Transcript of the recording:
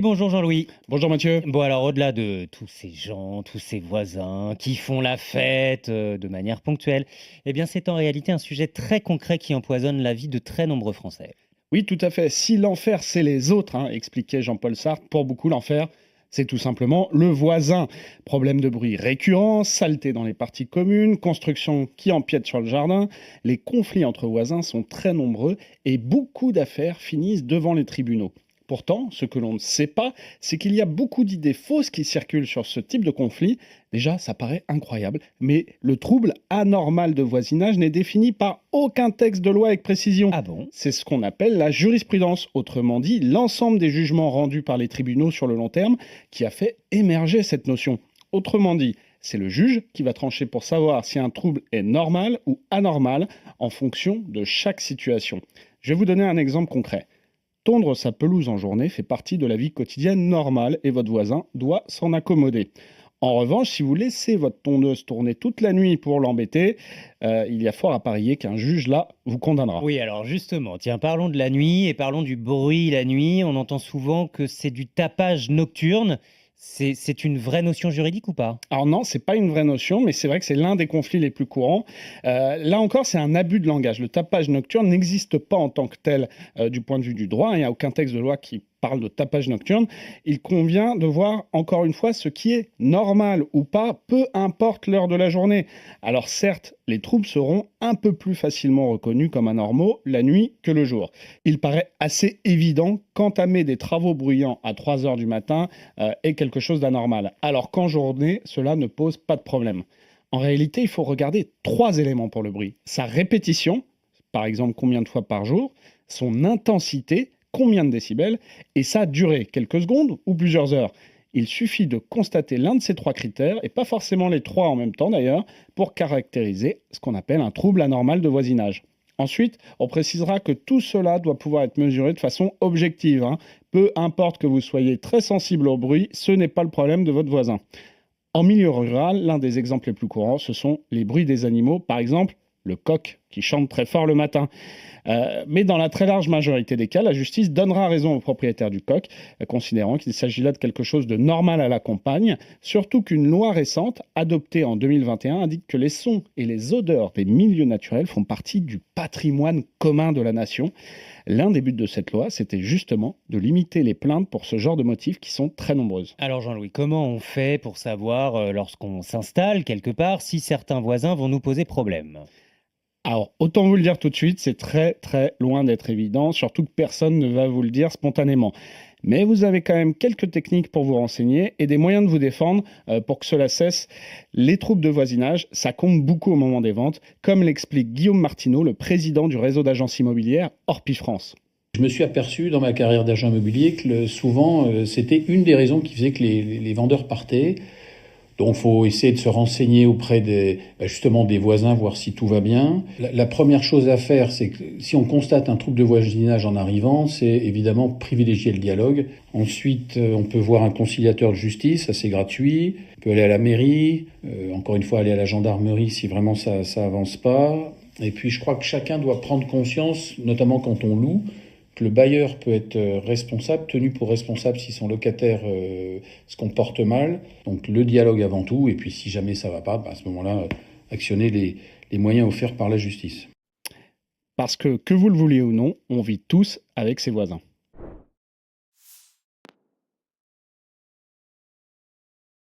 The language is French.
Bonjour Jean-Louis. Bonjour Mathieu. Bon alors au-delà de tous ces gens, tous ces voisins qui font la fête de manière ponctuelle, eh bien c'est en réalité un sujet très concret qui empoisonne la vie de très nombreux Français. Oui, tout à fait. Si l'enfer, c'est les autres, expliquait Jean-Paul Sartre, pour beaucoup, l'enfer, c'est tout simplement le voisin. Problème de bruit récurrent, saleté dans les parties communes, construction qui empiète sur le jardin. Les conflits entre voisins sont très nombreux et beaucoup d'affaires finissent devant les tribunaux. Pourtant, ce que l'on ne sait pas, c'est qu'il y a beaucoup d'idées fausses qui circulent sur ce type de conflit. Déjà, ça paraît incroyable, mais le trouble anormal de voisinage n'est défini par aucun texte de loi avec précision. Ah bon? C'est ce qu'on appelle la jurisprudence, autrement dit l'ensemble des jugements rendus par les tribunaux sur le long terme qui a fait émerger cette notion. Autrement dit, c'est le juge qui va trancher pour savoir si un trouble est normal ou anormal en fonction de chaque situation. Je vais vous donner un exemple concret. Tondre sa pelouse en journée fait partie de la vie quotidienne normale et votre voisin doit s'en accommoder. En revanche, si vous laissez votre tondeuse tourner toute la nuit pour l'embêter, il y a fort à parier qu'un juge, là, vous condamnera. Oui, alors justement, tiens, parlons de la nuit et parlons du bruit la nuit. On entend souvent que c'est du tapage nocturne. C'est une vraie notion juridique ou pas? Alors non, c'est pas une vraie notion, mais c'est vrai que c'est l'un des conflits les plus courants. Là encore, c'est un abus de langage. Le tapage nocturne n'existe pas en tant que tel du point de vue du droit. Il n'y a aucun texte de loi qui parle de tapage nocturne. Il convient de voir encore une fois ce qui est normal ou pas, peu importe l'heure de la journée. Alors certes, les troubles seront un peu plus facilement reconnus comme anormaux la nuit que le jour. Il paraît assez évident qu'entamer des travaux bruyants à 3 heures du matin est quelque chose d'anormal, alors qu'en journée, cela ne pose pas de problème. En réalité, il faut regarder 3 éléments pour le bruit. Sa répétition, par exemple combien de fois par jour, son intensité, combien de décibels, et sa durée, quelques secondes ou plusieurs heures. Il suffit de constater l'un de ces 3 critères, et pas forcément les 3 en même temps d'ailleurs, pour caractériser ce qu'on appelle un trouble anormal de voisinage. Ensuite, on précisera que tout cela doit pouvoir être mesuré de façon objective. Peu importe que vous soyez très sensible au bruit, ce n'est pas le problème de votre voisin. En milieu rural, l'un des exemples les plus courants, ce sont les bruits des animaux, par exemple le coq qui chante très fort le matin. Mais dans la très large majorité des cas, la justice donnera raison au propriétaire du coq, considérant qu'il s'agit là de quelque chose de normal à la campagne, surtout qu'une loi récente, adoptée en 2021, indique que les sons et les odeurs des milieux naturels font partie du patrimoine commun de la nation. L'un des buts de cette loi, c'était justement de limiter les plaintes pour ce genre de motifs qui sont très nombreuses. Alors Jean-Louis, comment on fait pour savoir, lorsqu'on s'installe quelque part, si certains voisins vont nous poser problème? Alors, autant vous le dire tout de suite, c'est très très loin d'être évident, surtout que personne ne va vous le dire spontanément. Mais vous avez quand même quelques techniques pour vous renseigner et des moyens de vous défendre pour que cela cesse. Les troubles de voisinage, ça compte beaucoup au moment des ventes, comme l'explique Guillaume Martineau, le président du réseau d'agences immobilières Orpi France. Je me suis aperçu dans ma carrière d'agent immobilier que souvent, c'était une des raisons qui faisait que les vendeurs partaient. Donc, il faut essayer de se renseigner auprès justement des voisins, voir si tout va bien. La première chose à faire, c'est que si on constate un trouble de voisinage en arrivant, c'est évidemment privilégier le dialogue. Ensuite, on peut voir un conciliateur de justice, ça c'est gratuit. On peut aller à la mairie, encore une fois aller à la gendarmerie si vraiment ça avance pas. Et puis, je crois que chacun doit prendre conscience, notamment quand on loue, que le bailleur peut être responsable, tenu pour responsable si son locataire se comporte mal. Donc le dialogue avant tout, et puis si jamais ça ne va pas, à ce moment-là, actionner les moyens offerts par la justice. Parce que vous le vouliez ou non, on vit tous avec ses voisins.